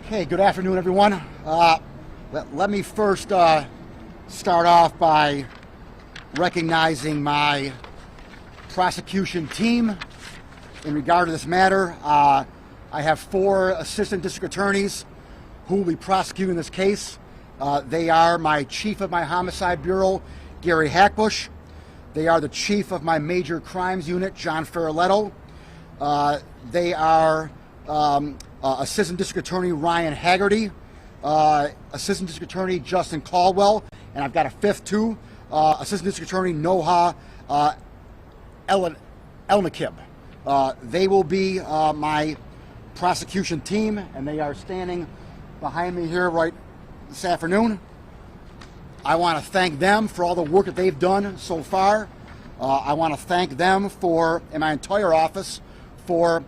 Okay, good afternoon, everyone. Let me first start off by recognizing my prosecution team in regard to this matter. I have 4 assistant district attorneys who will be prosecuting this case. They are my chief of my homicide bureau, Gary Hackbush. They are the chief of my major crimes unit, John Ferraletto. They are Assistant District Attorney Ryan Haggerty, Assistant District Attorney Justin Caldwell, and I've got a 5th too, Assistant District Attorney Noha Elnakib. They will be my prosecution team, and they are standing behind me here right this afternoon. I want to thank them for all the work that they've done so far. I want to thank them and my entire office for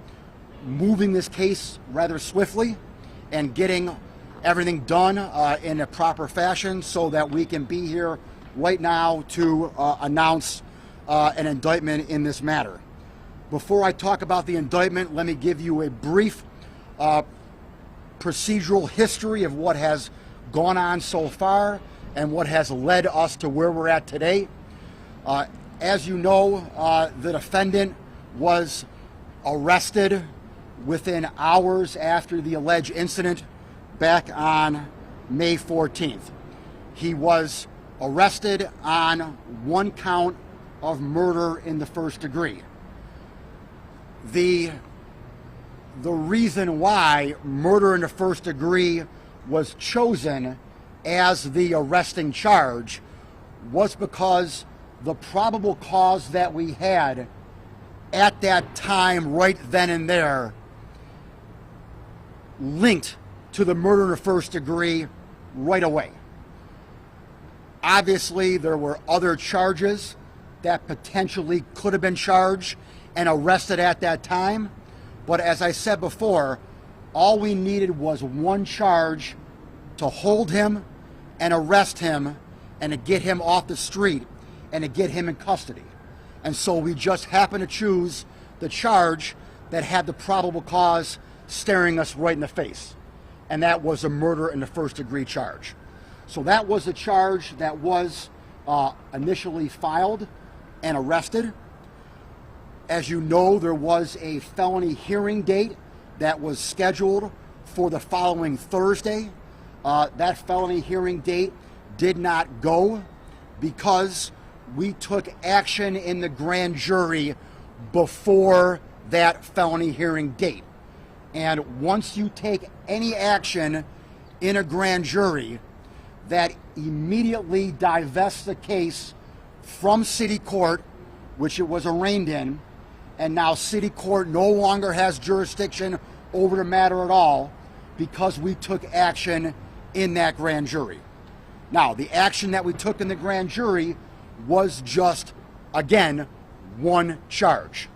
moving this case rather swiftly and getting everything done in a proper fashion so that we can be here right now to announce an indictment in this matter. Before I talk about the indictment, let me give you a brief procedural history of what has gone on so far and what has led us to where we're at today. As you know, the defendant was arrested within hours after the alleged incident back on May 14th. He was arrested on 1 count of murder in the first degree. The reason why murder in the first degree was chosen as the arresting charge was because the probable cause that we had at that time, right then and there, linked to the murder in the first degree right away. Obviously, there were other charges that potentially could have been charged and arrested at that time, but as I said before, all we needed was 1 charge to hold him and arrest him and to get him off the street and to get him in custody. And so we just happened to choose the charge that had the probable cause staring us right in the face, and that was a murder in the first degree charge. So that was the charge that was initially filed and arrested. As you know, there was a felony hearing date that was scheduled for the following Thursday. That felony hearing date did not go because we took action in the grand jury before that felony hearing date. And once you take any action in a grand jury, that immediately divests the case from city court, which it was arraigned in, and now city court no longer has jurisdiction over the matter at all because we took action in that grand jury. Now, the action that we took in the grand jury was just, again, 1 charge.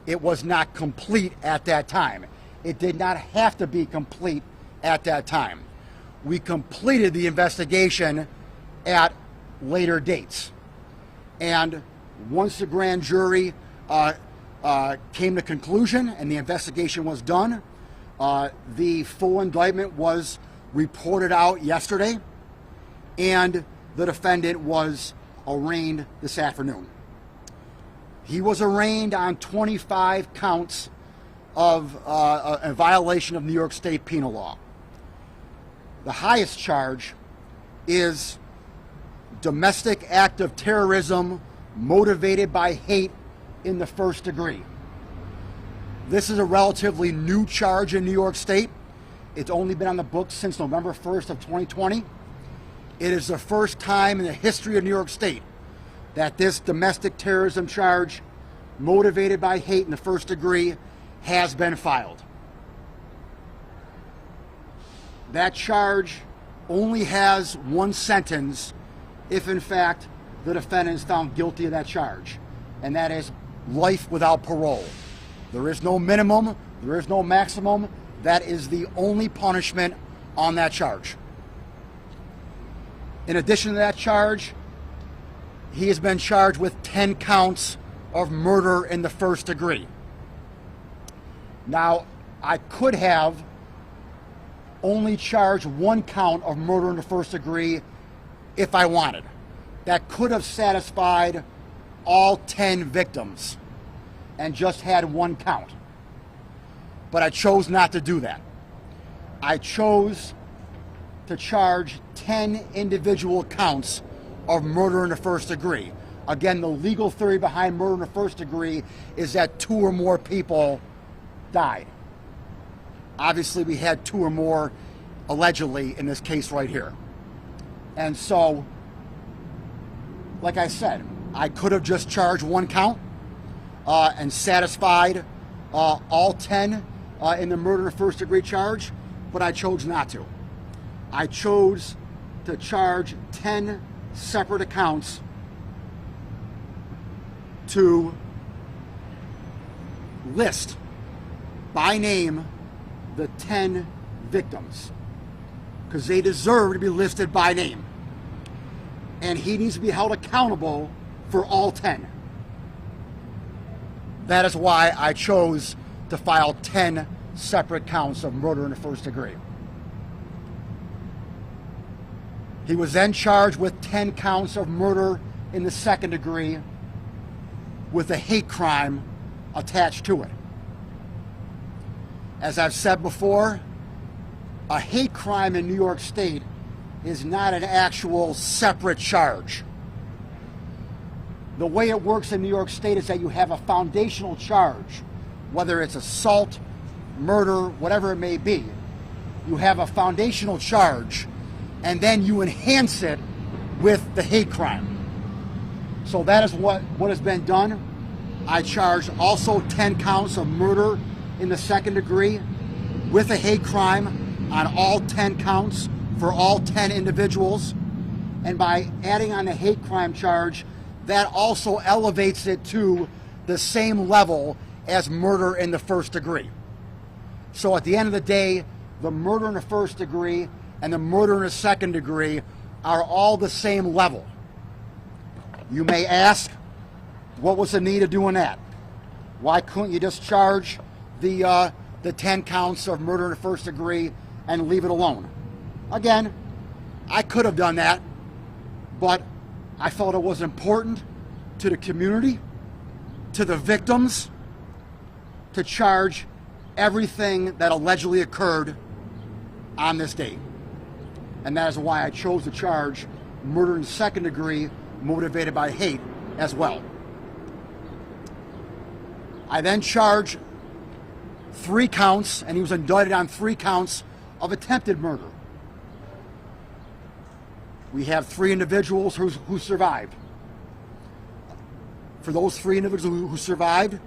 It was not complete at that time. It did not have to be complete at that time. We completed the investigation at later dates. And once the grand jury came to conclusion and the investigation was done, the full indictment was reported out yesterday, and the defendant was arraigned this afternoon. He was arraigned on 25 counts of a violation of New York State penal law. The highest charge is domestic act of terrorism motivated by hate in the first degree. This is a relatively new charge in New York State. It's only been on the books since November 1st of 2020. It is the first time in the history of New York State that this domestic terrorism charge motivated by hate in the first degree has been filed. That charge only has 1 sentence if, in fact, the defendant is found guilty of that charge, and that is life without parole. There is no minimum, there is no maximum. That is the only punishment on that charge. In addition to that charge, he has been charged with 10 counts of murder in the first degree. Now, I could have only charge one count of murder in the first degree if I wanted. That could have satisfied all 10 victims and just had one count. But I chose not to do that. I chose to charge 10 individual counts of murder in the first degree. Again, the legal theory behind murder in the first degree is that 2 or more people died. Obviously, we had 2 or more allegedly in this case right here. And so, like I said, I could have just charged one count and satisfied all 10 in the murder in the first degree charge, but I chose not to. I chose to charge 10 separate accounts to list by name the 10 victims, because they deserve to be listed by name. And he needs to be held accountable for all 10. That is why I chose to file 10 separate counts of murder in the first degree. He was then charged with 10 counts of murder in the second degree with a hate crime attached to it. As I've said before, a hate crime in New York State is not an actual separate charge. The way it works in New York State is that you have a foundational charge, whether it's assault, murder, whatever it may be. You have a foundational charge, and then you enhance it with the hate crime. So that is what has been done. I charged also 10 counts of murder in the second degree with a hate crime on all 10 counts for all 10 individuals. And by adding on the hate crime charge, that also elevates it to the same level as murder in the first degree. So at the end of the day, the murder in the first degree and the murder in the second degree are all the same level. You may ask, what was the need of doing that? Why couldn't you just charge the 10 counts of murder in the first degree and leave it alone? Again, I could have done that, but I felt it was important to the community, to the victims, to charge everything that allegedly occurred on this date. And that is why I chose to charge murder in the second degree motivated by hate as well. I then charged 3 counts, and he was indicted on 3 counts of attempted murder. We have 3 individuals who survived. For those 3 individuals who survived,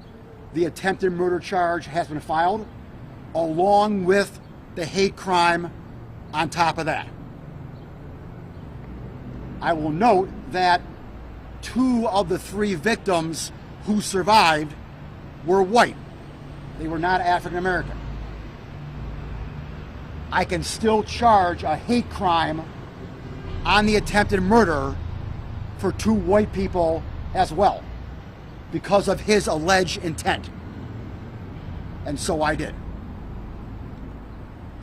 the attempted murder charge has been filed, along with the hate crime on top of that. I will note that 2 of the 3 victims who survived were white. They were not African American. I can still charge a hate crime on the attempted murder for 2 white people as well, because of his alleged intent. And so I did.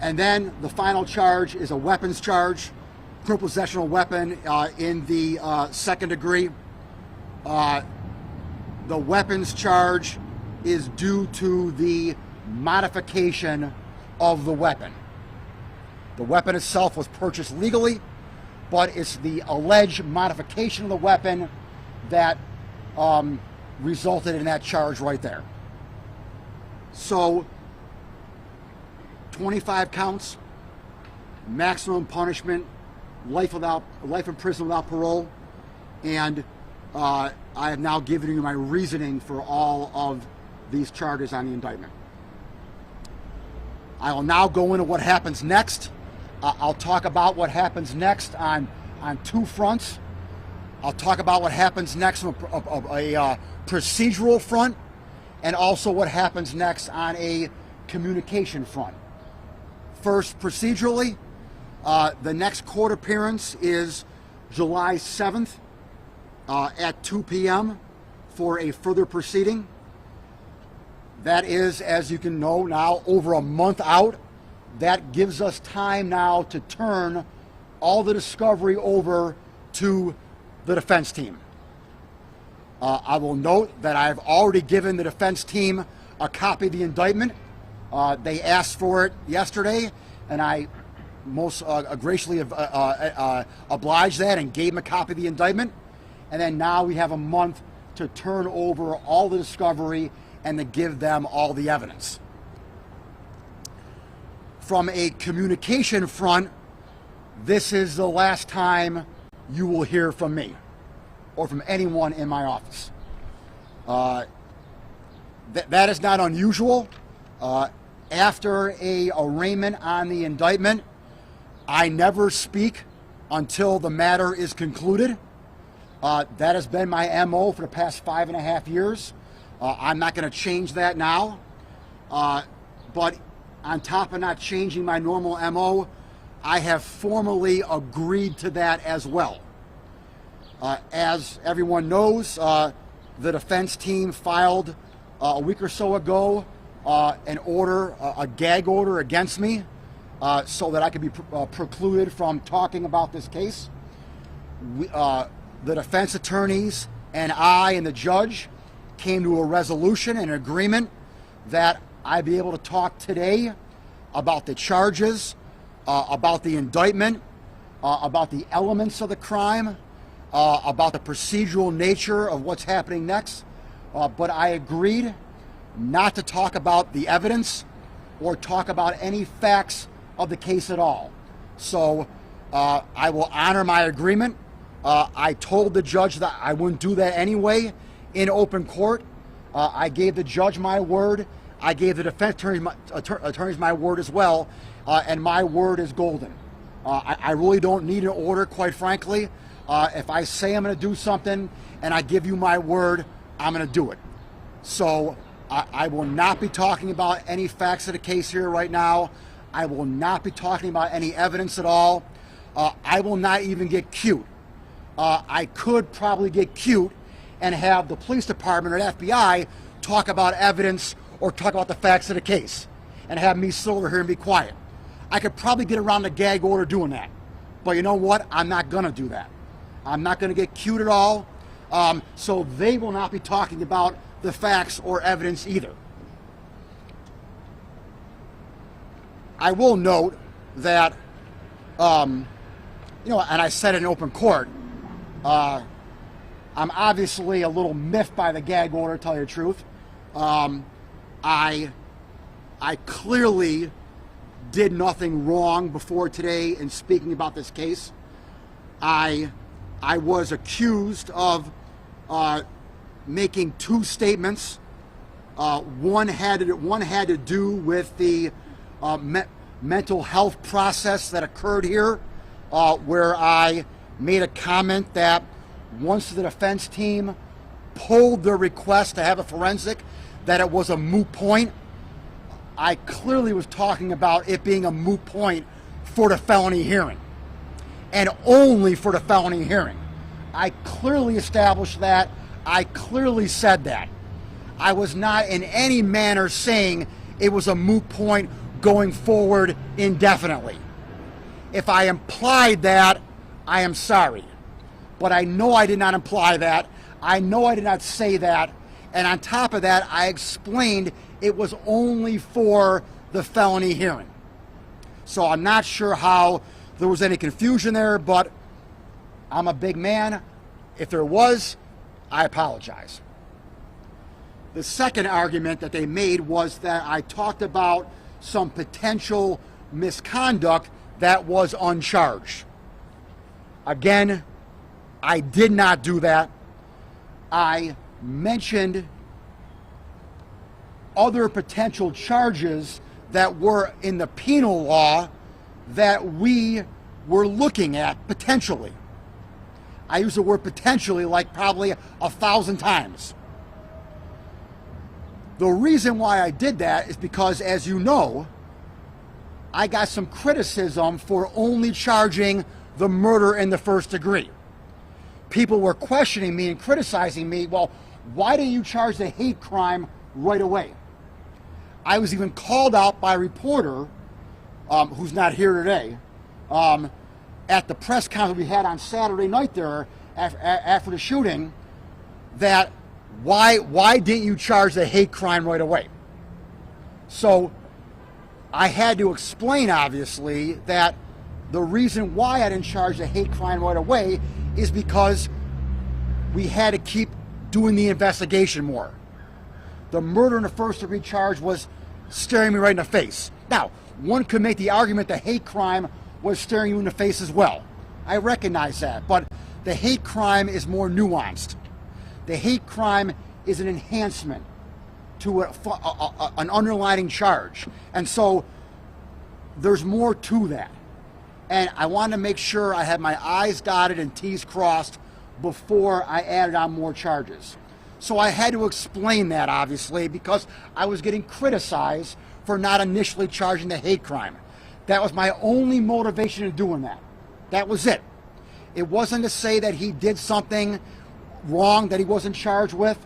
And then the final charge is a weapons charge, criminal possession of a weapon in the second degree. The weapons charge is due to the modification of the weapon. The weapon itself was purchased legally, but it's the alleged modification of the weapon that resulted in that charge right there. So 25 counts, maximum punishment, life in prison without parole, and I have now given you my reasoning for all of these charges on the indictment. I will now go into what happens next. I'll talk about what happens next on 2 fronts. I'll talk about what happens next on a procedural front, and also what happens next on a communication front. First, procedurally, the next court appearance is July 7th at 2 p.m. for a further proceeding. That is, as you can know now, over a month out that gives us time now to turn all the discovery over to the defense team. I will note that I've already given the defense team a copy of the indictment. They asked for it yesterday, and I most graciously obliged that and gave them a copy of the indictment. And then now we have a month to turn over all the discovery and to give them all the evidence. From a communication front, this is the last time you will hear from me or from anyone in my office. That is not unusual. After a arraignment on the indictment, I never speak until the matter is concluded. That has been my MO for the past 5.5 years. I'm not going to change that now. But on top of not changing my normal MO, I have formally agreed to that as well. As everyone knows, the defense team filed a week or so ago an order, a gag order against me, so that I could be precluded from talking about this case. The defense attorneys and I and the judge came to a resolution and an agreement that I be able to talk today about the charges, about the indictment, about the elements of the crime, about the procedural nature of what's happening next. But I agreed not to talk about the evidence or talk about any facts of the case at all. So I will honor my agreement. I told the judge that I wouldn't do that anyway in open court. I gave the judge my word. I gave the defense attorneys my word as well, and my word is golden. I really don't need an order, quite frankly. If I say I'm going to do something and I give you my word, I'm going to do it. So I will not be talking about any facts of the case here right now. I will not be talking about any evidence at all. I will not even get cute. I could probably get cute and have the police department or the FBI talk about evidence or talk about the facts of the case and have me sit over here and be quiet. I could probably get around the gag order doing that. But you know what? I'm not going to do that. I'm not going to get cute at all. So they will not be talking about the facts or evidence either. I will note that, and I said it in open court, I'm obviously a little miffed by the gag order, to tell you the truth. I clearly did nothing wrong before today in speaking about this case. I was accused of making two statements. One had to do with the mental health process that occurred here, where I made a comment that once the defense team pulled their request to have a forensic, that it was a moot point. I clearly was talking about it being a moot point for the felony hearing, and only for the felony hearing. I clearly established that. I clearly said that. I was not in any manner saying it was a moot point going forward indefinitely. If I implied that, I am sorry. But I know I did not imply that. I know I did not say that. And on top of that, I explained it was only for the felony hearing. So I'm not sure how there was any confusion there, but I'm a big man. If there was, I apologize. The second argument that they made was that I talked about some potential misconduct that was uncharged. Again, I did not do that. I mentioned other potential charges that were in the penal law that we were looking at potentially. I use the word potentially like probably 1,000 times. The reason why I did that is because, as you know, I got some criticism for only charging the murder in the first degree. People were questioning me and criticizing me, well, why didn't you charge the hate crime right away? I was even called out by a reporter who's not here today, at the press conference we had on Saturday night there after the shooting, that why didn't you charge the hate crime right away? So I had to explain, obviously, that the reason why I didn't charge the hate crime right away is because we had to keep doing the investigation more. The murder in the first degree charge was staring me right in the face. Now, one could make the argument the hate crime was staring you in the face as well. I recognize that, but the hate crime is more nuanced. The hate crime is an enhancement to an underlying charge. And so there's more to that. And I wanted to make sure I had my I's dotted and T's crossed before I added on more charges. So I had to explain that, obviously, because I was getting criticized for not initially charging the hate crime. That was my only motivation in doing that. That was it. It wasn't to say that he did something wrong that he wasn't charged with.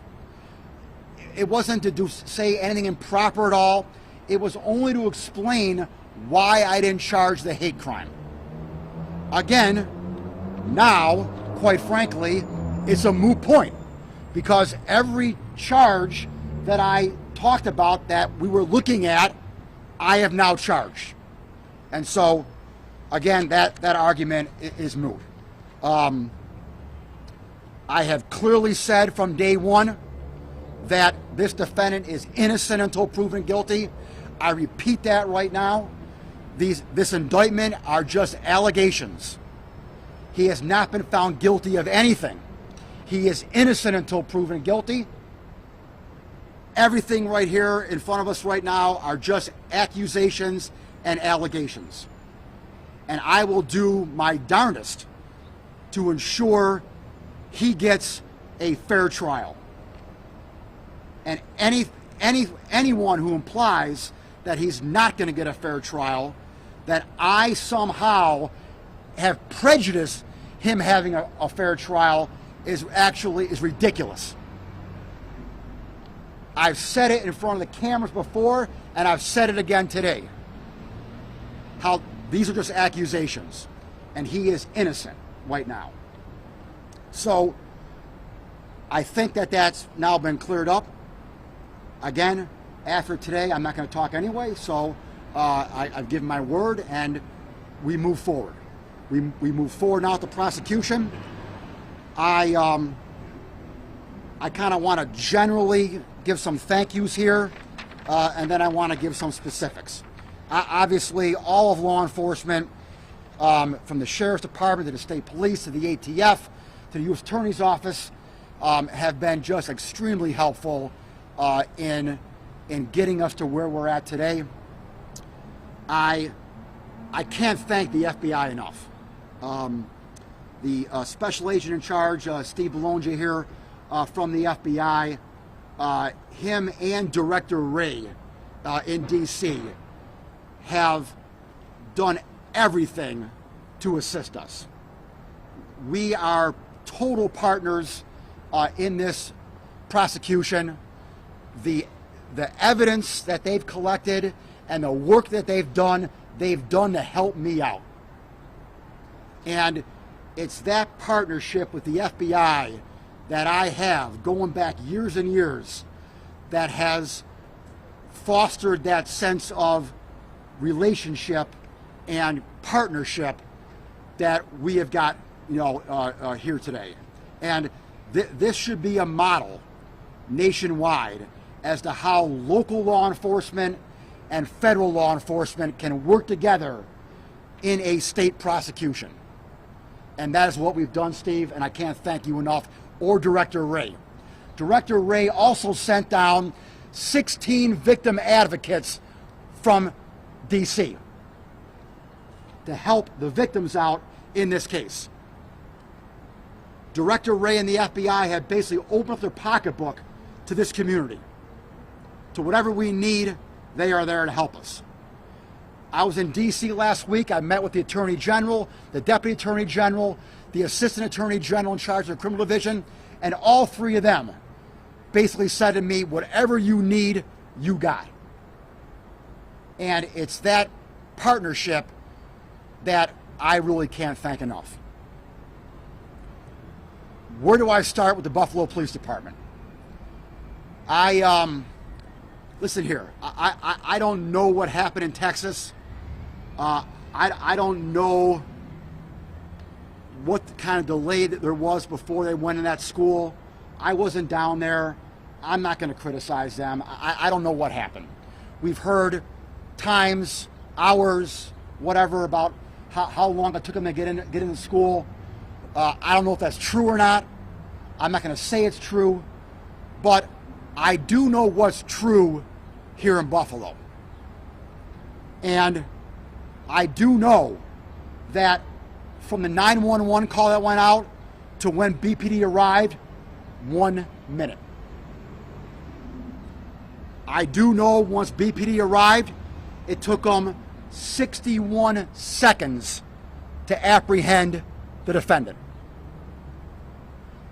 It wasn't to say anything improper at all. It was only to explain why I didn't charge the hate crime. Again, now, quite frankly, it's a moot point, because every charge that I talked about that we were looking at, I have now charged. And so, again, that argument is moot. I have clearly said from day one that this defendant is innocent until proven guilty. I repeat that right now. This indictment are just allegations. He has not been found guilty of anything. He is innocent until proven guilty. Everything right here in front of us right now are just accusations and allegations. And I will do my darndest to ensure he gets a fair trial. And anyone who implies that he's not going to get a fair trial, that I somehow have prejudiced him having a fair trial, is ridiculous. I've said it in front of the cameras before, and I've said it again today. How these are just accusations, and he is innocent right now. So I think that that's now been cleared up. Again, after today, I'm not going to talk anyway, so I've given my word, and we move forward. We move forward now with the prosecution. I kind of want to generally give some thank yous here, and then I want to give some specifics. Obviously, all of law enforcement, from the Sheriff's Department to the State Police to the ATF to the U.S. Attorney's Office, have been just extremely helpful in getting us to where we're at today. I can't thank the FBI enough. The special agent in charge, Steve Bologna here from the FBI, him and Director Ray in D.C. have done everything to assist us. We are total partners in this prosecution. The evidence that they've collected and the work that they've done to help me out. And it's that partnership with the FBI that I have going back years and years that has fostered that sense of relationship and partnership that we have got, here today. And this should be a model nationwide as to how local law enforcement and federal law enforcement can work together in a state prosecution. And that is what we've done, Steve, and I can't thank you enough, or Director Ray. Director Ray also sent down 16 victim advocates from D.C. to help the victims out in this case. Director Ray and the FBI have basically opened up their pocketbook to this community. To whatever we need, they are there to help us. I was in D.C. last week. I met with the Attorney General, the Deputy Attorney General, the Assistant Attorney General in charge of the Criminal Division, and all three of them basically said to me, whatever you need, you got. And it's that partnership that I really can't thank enough. Where do I start with the Buffalo Police Department? Listen here, I don't know what happened in Texas. I don't know what kind of delay that there was before they went in that school. I wasn't down there. I'm not going to criticize them. I don't know what happened. We've heard times, hours, whatever, about how long it took them to get into school. I don't know if that's true or not. I'm not going to say it's true, but I do know what's true here in Buffalo. And I do know that from the 911 call that went out to when BPD arrived, 1 minute. I do know once BPD arrived, it took them 61 seconds to apprehend the defendant.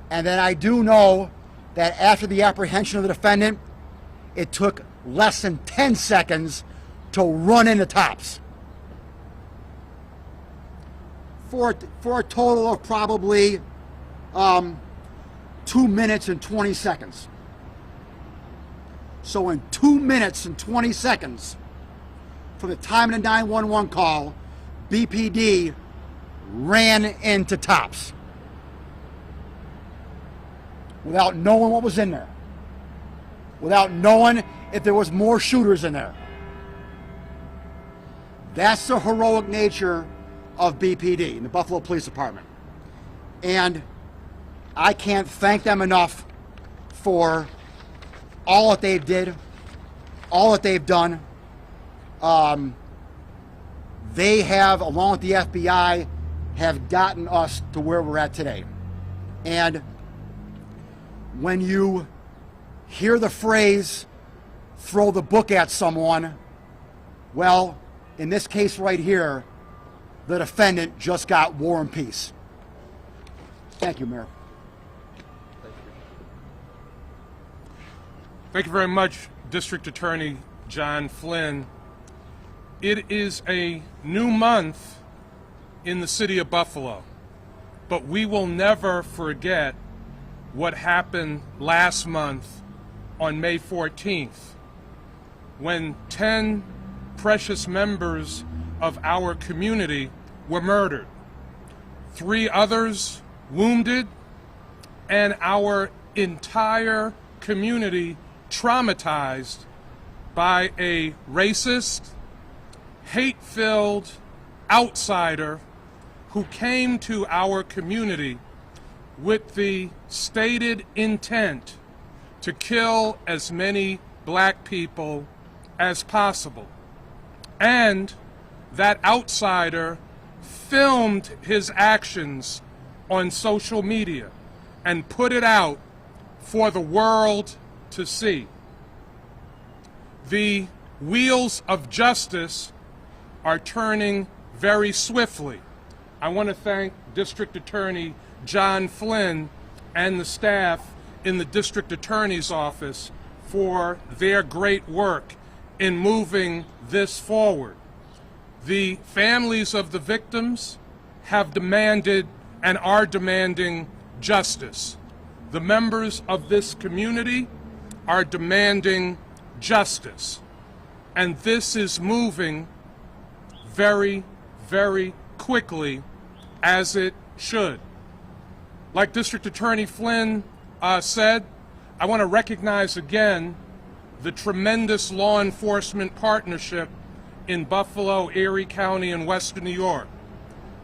And then I do know that after the apprehension of the defendant, it took less than 10 seconds to run into Tops. For a total of probably 2 minutes and 20 seconds. So in 2 minutes and 20 seconds, from the time of the 911 call, BPD ran into Tops without knowing what was in there, without knowing if there was more shooters in there. That's the heroic nature of BPD, in the Buffalo Police Department. And I can't thank them enough for all that they did, all that they've done. They have, along with the FBI, have gotten us to where we're at today. And when you hear the phrase, throw the book at someone, well, in this case right here, the defendant just got War and Peace. Thank you, Mayor. Thank you very much, District Attorney John Flynn. It is a new month in the city of Buffalo, but we will never forget what happened last month on May 14th, when 10 precious members of our community were murdered, 3 others wounded, and our entire community traumatized by a racist, hate-filled outsider who came to our community with the stated intent to kill as many black people as possible. And that outsider filmed his actions on social media and put it out for the world to see. The wheels of justice are turning very swiftly. I want to thank District Attorney John Flynn and the staff in the District Attorney's office for their great work in moving this forward. The families of the victims have demanded and are demanding justice. The members of this community are demanding justice. And this is moving very, very quickly, as it should. Like District Attorney Flynn said, I want to recognize again the tremendous law enforcement partnership in Buffalo, Erie County, and Western New York.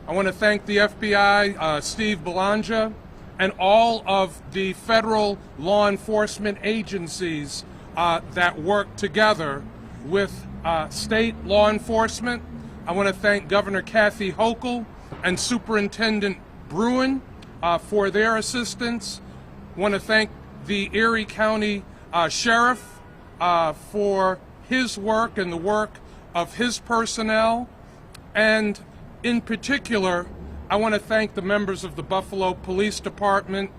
I want to thank the FBI, Steve Belongia, and all of the federal law enforcement agencies that work together with state law enforcement. I want to thank Governor Kathy Hochul and Superintendent Bruin for their assistance. I want to thank the Erie County Sheriff for his work and the work of his personnel. And in particular, I want to thank the members of the Buffalo Police Department,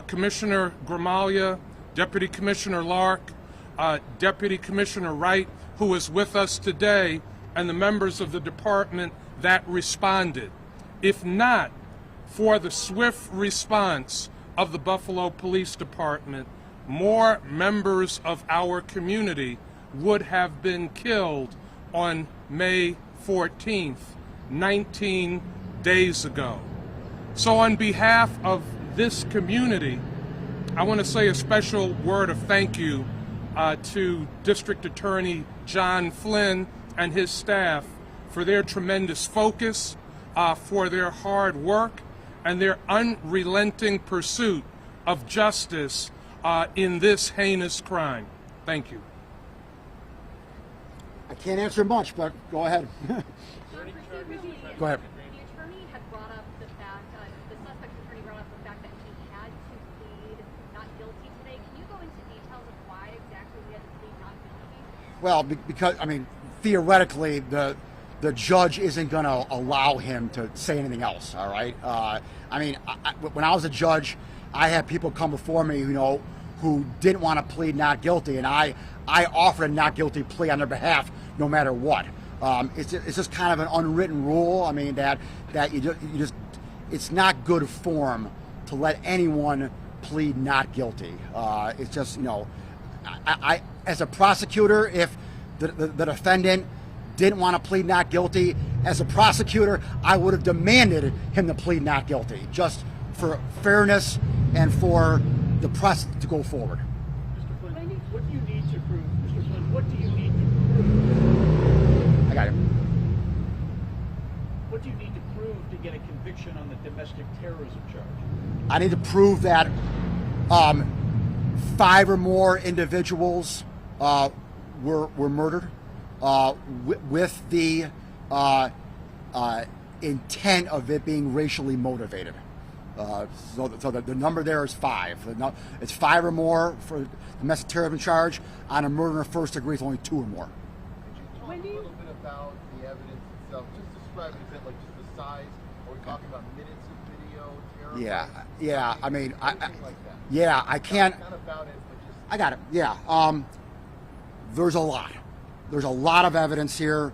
Commissioner Gramalia, Deputy Commissioner Lark, Deputy Commissioner Wright, who is with us today and the members of the department that responded. If not for the swift response of the Buffalo Police Department, more members of our community would have been killed on May 14th, 19 days ago. So on behalf of this community, I want to say a special word of thank you to District Attorney John Flynn and his staff for their tremendous focus, for their hard work, and their unrelenting pursuit of justice in this heinous crime. Thank you. I can't answer much, but go ahead. Go ahead. The attorney had brought up the fact, the suspect's attorney brought up the fact that he had to plead not guilty today. Can you go into details of why exactly he had to plead not guilty? Well, because, I mean, theoretically, the judge isn't going to allow him to say anything else, all right? I mean, when I was a judge, I had people come before me, you know, who didn't want to plead not guilty, and I offered a not guilty plea on their behalf no matter what. It's just kind of an unwritten rule. I mean, that you just it's not good form to let anyone plead not guilty. It's just, you know, I as a prosecutor, if the defendant didn't want to plead not guilty, as a prosecutor, I would have demanded him to plead not guilty, just for fairness and for the process to go forward. Mr. Flynn, what do you need to prove? Mr. Flynn, what do you need to prove? I got it. What do you need to prove to get a conviction on the domestic terrorism charge? I need to prove that 5 or more individuals were murdered with the intent of it being racially motivated. So the number there is 5. It's 5 or more for domestic terrorism charge. On a murder in the first degree, it's only 2 or more. Could you talk a little bit about the evidence itself? Just describe it a bit, like just the size. Are we talking about minutes of video? Yeah. I mean, I like that. yeah, I can't. Not about it, but just. I got it. Yeah. There's a lot. There's a lot of evidence here.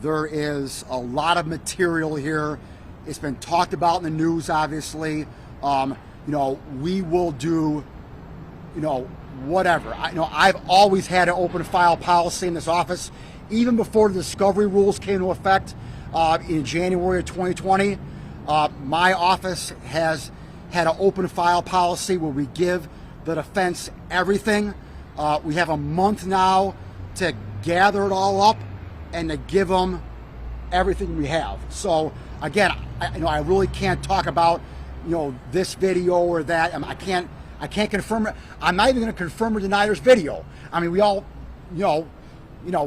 There is a lot of material here. It's been talked about in the news, obviously. You know, we will do, you know, whatever. I've always had an open file policy in this office, even before the discovery rules came into effect in January of 2020. My office has had an open file policy where we give the defense everything. We have a month now to gather it all up and to give them everything we have. So again, I really can't talk about, you know, this video or that. I can't confirm it. I'm not even going to confirm or deny there's video. I mean, we all, we know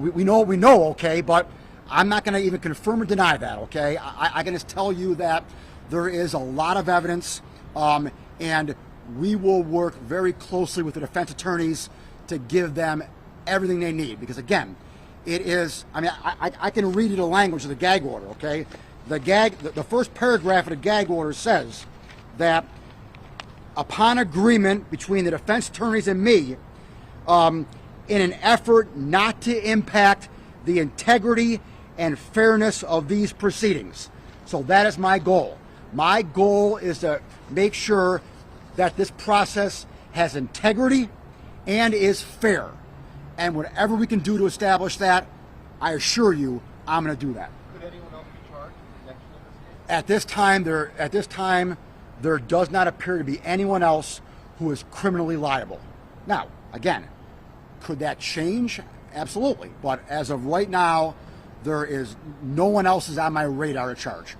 what we know, okay, but I'm not going to even confirm or deny that, okay? I can just tell you that there is a lot of evidence, and we will work very closely with the defense attorneys to give them everything they need. Because again, it is, I mean, I can read you the language of the gag order, okay? The first paragraph of the gag order says that upon agreement between the defense attorneys and me, in an effort not to impact the integrity and fairness of these proceedings. So that is my goal. My goal is to make sure that this process has integrity and is fair. And whatever we can do to establish that, I assure you, I'm going to do that. Could anyone else be charged in connection with this case? At this time, there does not appear to be anyone else who is criminally liable. Now, again, could that change? Absolutely. But as of right now, there is no one else is on my radar to charge.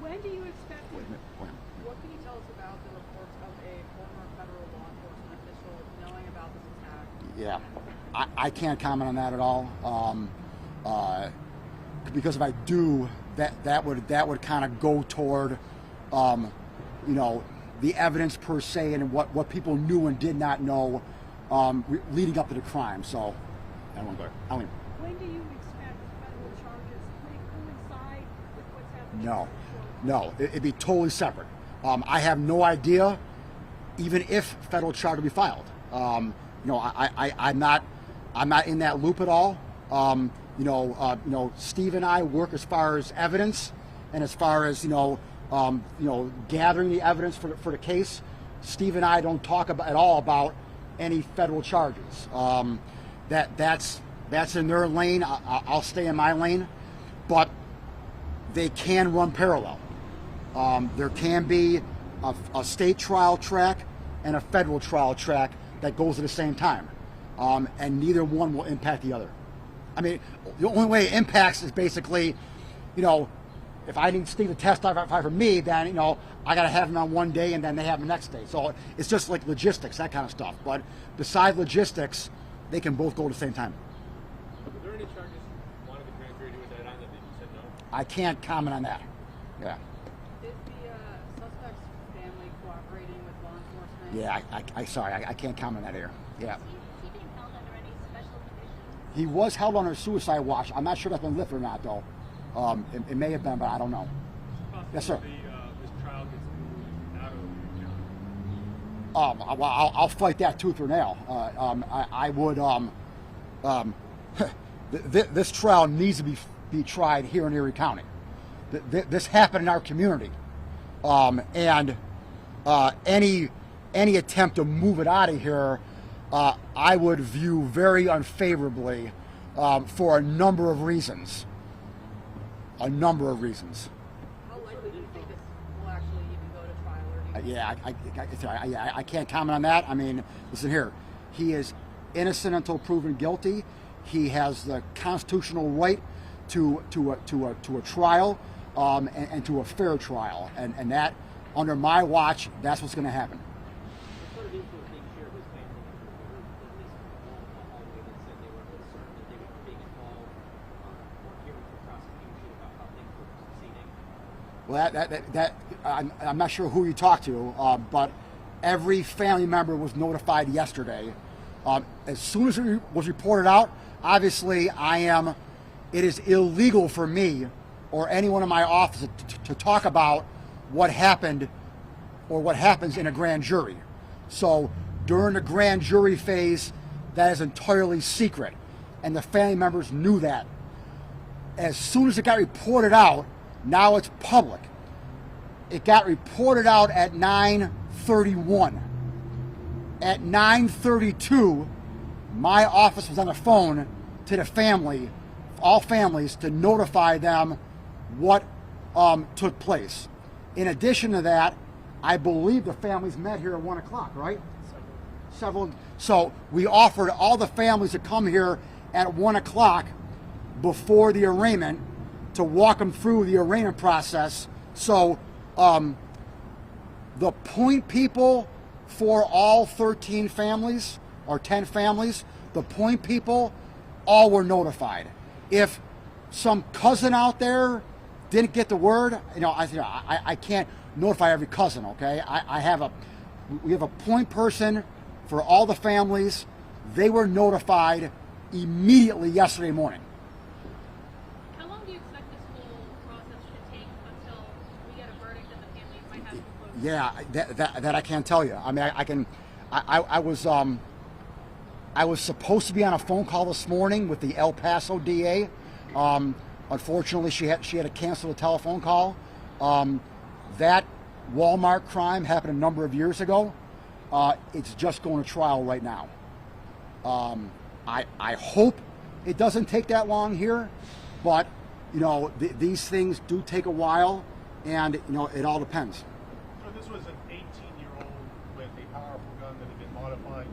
When do you expect? Wait a minute. What can you tell us about the reports of a former federal law enforcement official knowing about this attack? Yeah, I can't comment on that at all. Because if I do, that would kind of go toward, the evidence per se and what people knew and did not know leading up to the crime. So I won't go there. When do you expect federal charges? Would it coincide with what's happening? No, it'd be totally separate. I have no idea, even if federal charge will be filed. I'm not in that loop at all. Steve and I work as far as evidence and as far as gathering the evidence for the case. Steve and I don't talk at all about any federal charges. That's in their lane. I'll stay in my lane, but they can run parallel. There can be a state trial track and a federal trial track that goes at the same time, and neither one will impact the other. I mean, the only way it impacts is basically, if I need Steve to testify for me, then I got to have him on one day and then they have him the next day. So it's just like logistics, that kind of stuff. But besides logistics, they can both go at the same time. Were there any charges you wanted the grand jury to indicte on that you said no? I can't comment on that. Yeah. Is the suspect's family cooperating with law enforcement? Yeah, sorry, I can't comment on that here. Yeah. Is he being held under any special conditions? He was held under suicide watch. I'm not sure that's been lifted or not, though. It may have been, but I don't know. Yes, sir. This trial gets moved out of Well, I'll fight that tooth or nail. I would. This trial needs to be tried here in Erie County. This happened in our community, and any attempt to move it out of here, I would view very unfavorably for a number of reasons. How likely do you think this will actually even go to trial? Or do you I can't comment on that. I mean, listen here. He is innocent until proven guilty. He has the constitutional right to a trial and to a fair trial. And that, under my watch, that's what's going to happen. What sort of influence did you share with family members, at least one hallway that said they were concerned that they were being involved or hearing from prosecution about how things were proceeding? Well, I'm not sure who you talked to, but every family member was notified yesterday. As soon as it was reported out, obviously it is illegal for me or anyone in my office to talk about what happened or what happens in a grand jury. So during the grand jury phase, that is entirely secret, and the family members knew that. As soon as it got reported out, now it's public. It got reported out at 9:31. At 9:32, my office was on the phone to the family, all families, to notify them what took place. In addition to that, I believe the families met here at 1 o'clock, right? Several. So we offered all the families to come here at 1 o'clock before the arraignment to walk them through the arraignment process. So the point people for all 13 families or 10 families, the point people all were notified. If some cousin out there didn't get the word, I can't notify every cousin, okay? We have a point person for all the families. They were notified immediately yesterday morning. How long do you expect this whole process should take until we get a verdict and the families might have some closure? Yeah, that I can't tell you. I mean, I was supposed to be on a phone call this morning with the El Paso DA. Unfortunately, she had to cancel the telephone call. That Walmart crime happened a number of years ago. It's just going to trial right now. I hope it doesn't take that long here, but these things do take a while, and it all depends. So this was an 18-year-old with a powerful gun that had been modified.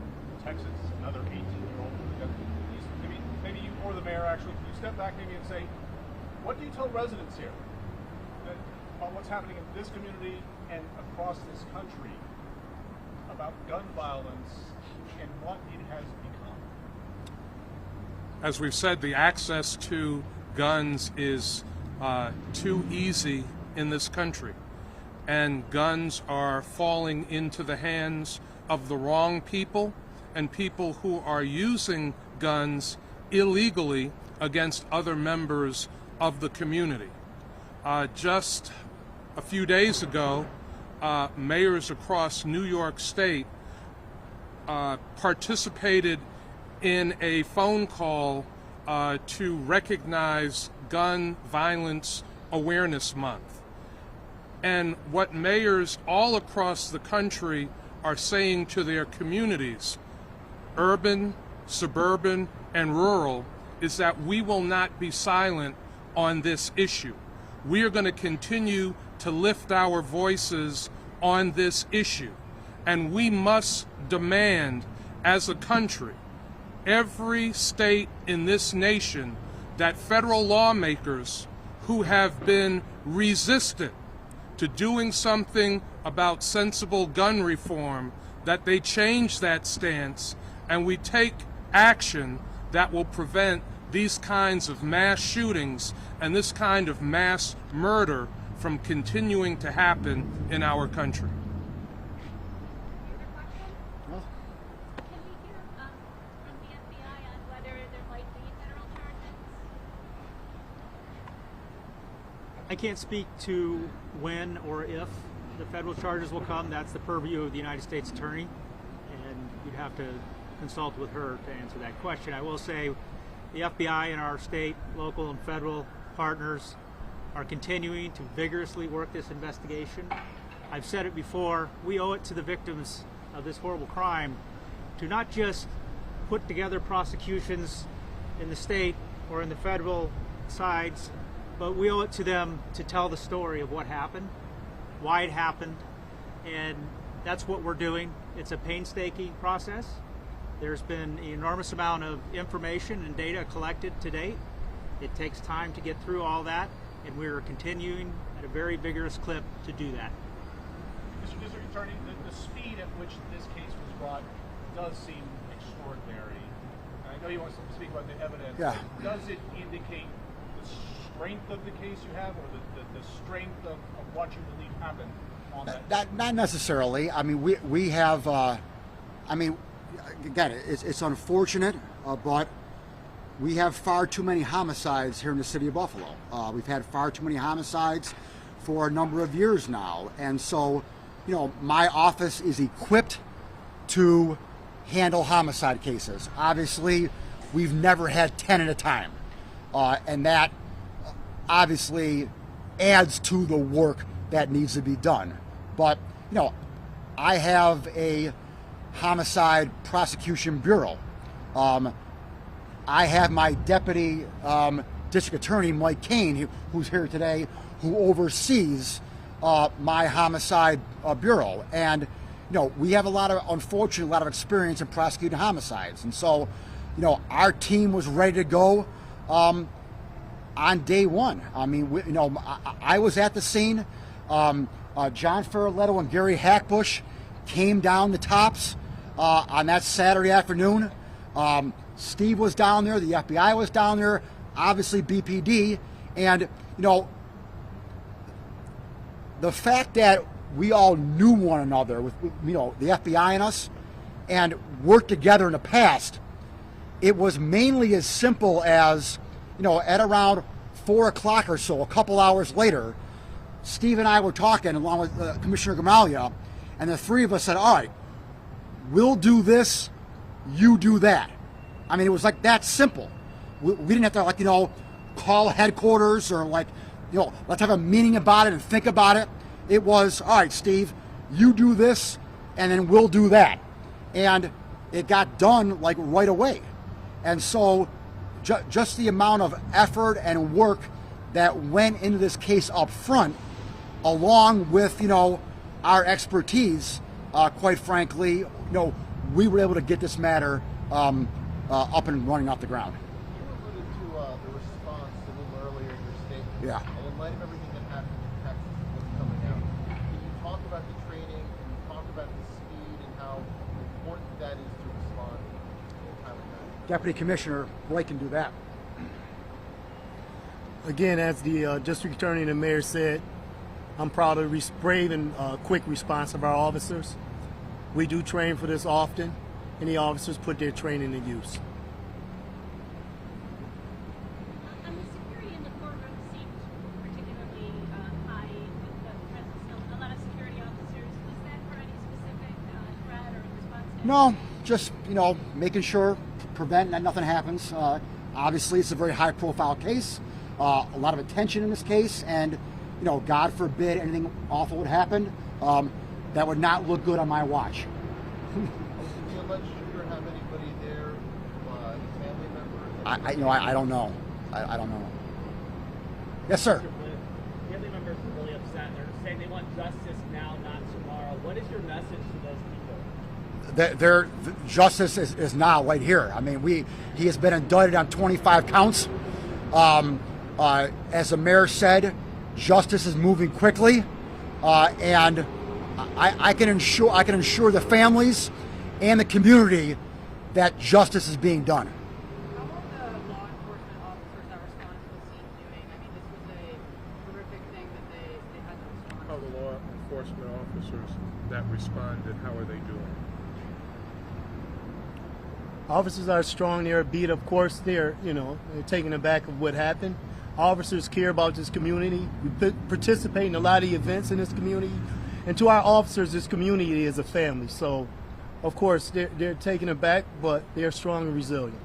Texas, another 18-year-old with a gun. Maybe you or the mayor actually, can you step back maybe and say, what do you tell residents here about what's happening in this community and across this country about gun violence and what it has become? As we've said, the access to guns is too easy in this country, and guns are falling into the hands of the wrong people and people who are using guns illegally against other members of the community. Just a few days ago, mayors across New York State participated in a phone call to recognize Gun Violence Awareness Month. And what mayors all across the country are saying to their communities, urban, suburban, and rural, is that we will not be silent on this issue. We are going to continue to lift our voices on this issue. And we must demand, as a country, every state in this nation, that federal lawmakers who have been resistant to doing something about sensible gun reform, that they change that stance and we take action that will prevent these kinds of mass shootings and this kind of mass murder from continuing to happen in our country. Can we hear from the FBI on whether there might be federal charges? I can't speak to when or if the federal charges will come. That's the purview of the United States Attorney, and you'd have to consult with her to answer that question. I will say the FBI and our state, local, and federal partners are continuing to vigorously work this investigation. I've said it before, we owe it to the victims of this horrible crime to not just put together prosecutions in the state or in the federal sides, but we owe it to them to tell the story of what happened, why it happened, and that's what we're doing. It's a painstaking process. There's been an enormous amount of information and data collected to date. It takes time to get through all that, and we're continuing at a very vigorous clip to do that. Mr. District Attorney, the speed at which this case was brought does seem extraordinary. And I know you want to speak about the evidence. Yeah. Does it indicate the strength of the case you have, or the strength of what you believe happened on that? Not necessarily. I mean, we have. Again, it's unfortunate, but we have far too many homicides here in the city of Buffalo. We've had far too many homicides for a number of years now, and so, my office is equipped to handle homicide cases. Obviously, we've never had 10 at a time, and that obviously adds to the work that needs to be done. But, I have a homicide prosecution bureau. I have my deputy district attorney, Mike Kane, who's here today, who oversees my homicide bureau. And, we have a lot of experience in prosecuting homicides. And so, our team was ready to go on day one. I mean, I was at the scene. John Ferroletto and Gary Hackbush came down the tops on that Saturday afternoon. Steve was down there, the FBI was down there, obviously BPD, and the fact that we all knew one another with the FBI and us and worked together in the past, it was mainly as simple as at around 4 o'clock or so, a couple hours later, Steve and I were talking along with Commissioner Gamalia, and the three of us said, all right, we'll do this, you do that. I mean, it was like that simple. We didn't have to call headquarters or let's have a meeting about it and think about it. It was, all right, Steve, you do this and then we'll do that. And it got done right away. And so just the amount of effort and work that went into this case up front, along with, our expertise, quite frankly, we were able to get this matter up and running off the ground. You alluded to the response a little earlier in your statement. Yeah. And in light of everything that happened in Texas and what's coming out, can you talk about the training and talk about the speed and how important that is to respond in a timely manner? Deputy Commissioner Roy can do that. Again, as the district attorney and the mayor said, I'm proud of the brave and quick response of our officers. We do train for this often, and the officers put their training to use. And the security in the courtroom seemed particularly high with the presence of a lot of security officers. Was that for any specific threat or response? No, just making sure, prevent that nothing happens. Obviously, it's a very high-profile case, a lot of attention in this case, and God forbid anything awful would happen. That would not look good on my watch. Did the alleged shooter have anybody there, family members? I don't know. I don't know. Yes, sir. Family members are really upset. They're saying they want justice now, not tomorrow. What is your message to those people? Justice is now, right here. I mean, he has been indicted on 25 counts. As the mayor said, justice is moving quickly, and I can assure the families and the community that justice is being done. How are the law enforcement officers that responded to the scene doing? I mean, this was a horrific thing that they had to respond to. How the law enforcement officers that responded, how are they doing? Officers are strong. They're beat. Of course, they're taken aback of what happened. Officers care about this community. We participate in a lot of events in this community, and to our officers, this community is a family. So, of course, they're taken aback, but they're strong and resilient.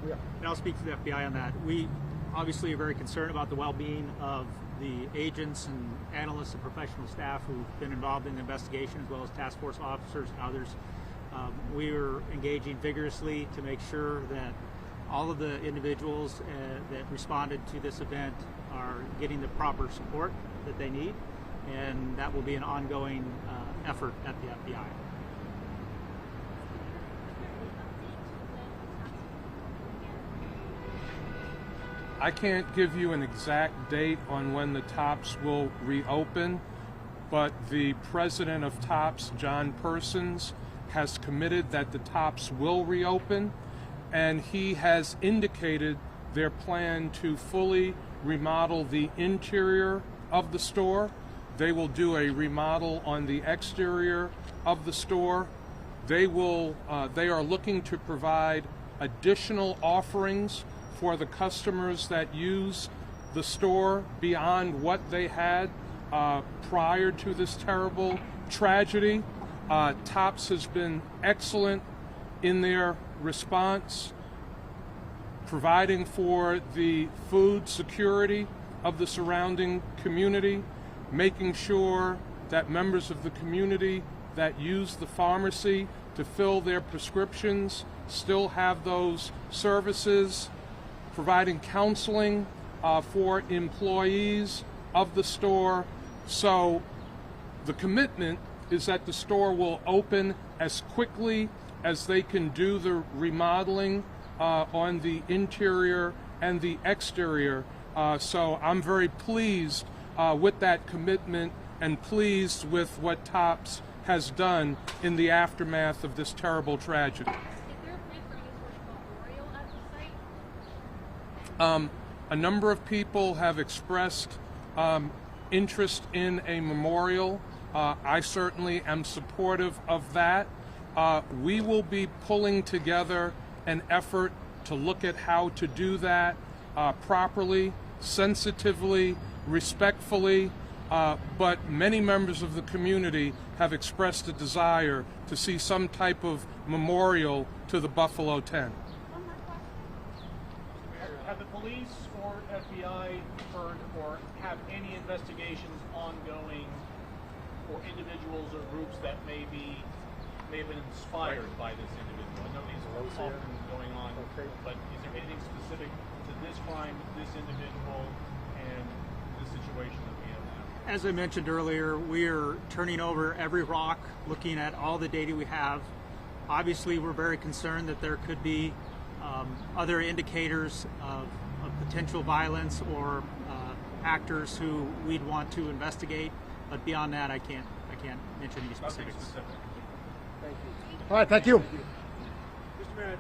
And I'll speak to the FBI on that. We obviously are very concerned about the well-being of the agents and analysts and professional staff who've been involved in the investigation, as well as task force officers and others. We are engaging vigorously to make sure that all of the individuals that responded to this event are getting the proper support that they need, and that will be an ongoing effort at the FBI. I can't give you an exact date on when the TOPS will reopen, but the president of TOPS, John Persons, has committed that the TOPS will reopen, and he has indicated their plan to fully remodel the interior of the store. They will do a remodel on the exterior of the store. They are looking to provide additional offerings for the customers that use the store beyond what they had prior to this terrible tragedy. TOPS has been excellent in their response, providing for the food security of the surrounding community, making sure that members of the community that use the pharmacy to fill their prescriptions still have those services, providing counseling for employees of the store. So the commitment is that the store will open as quickly as they can do the remodeling on the interior and the exterior. So I'm very pleased with that commitment and pleased with what TOPS has done in the aftermath of this terrible tragedy. Is there a plan for any sort of memorial at the site? A number of people have expressed interest in a memorial. I certainly am supportive of that. We will be pulling together an effort to look at how to do that properly, sensitively, respectfully, but many members of the community have expressed a desire to see some type of memorial to the Buffalo 10. Have the police or FBI heard or have any investigations ongoing for individuals or groups that may have been inspired by this individual? I know these are often going on, but is there anything specific to this crime, this individual, and the situation that we have now? As I mentioned earlier, we are turning over every rock, looking at all the data we have. Obviously, we're very concerned that there could be other indicators of potential violence or actors who we'd want to investigate. But beyond that, I can't mention any specifics. Thank you. All right, thank you. Mr. Mayor,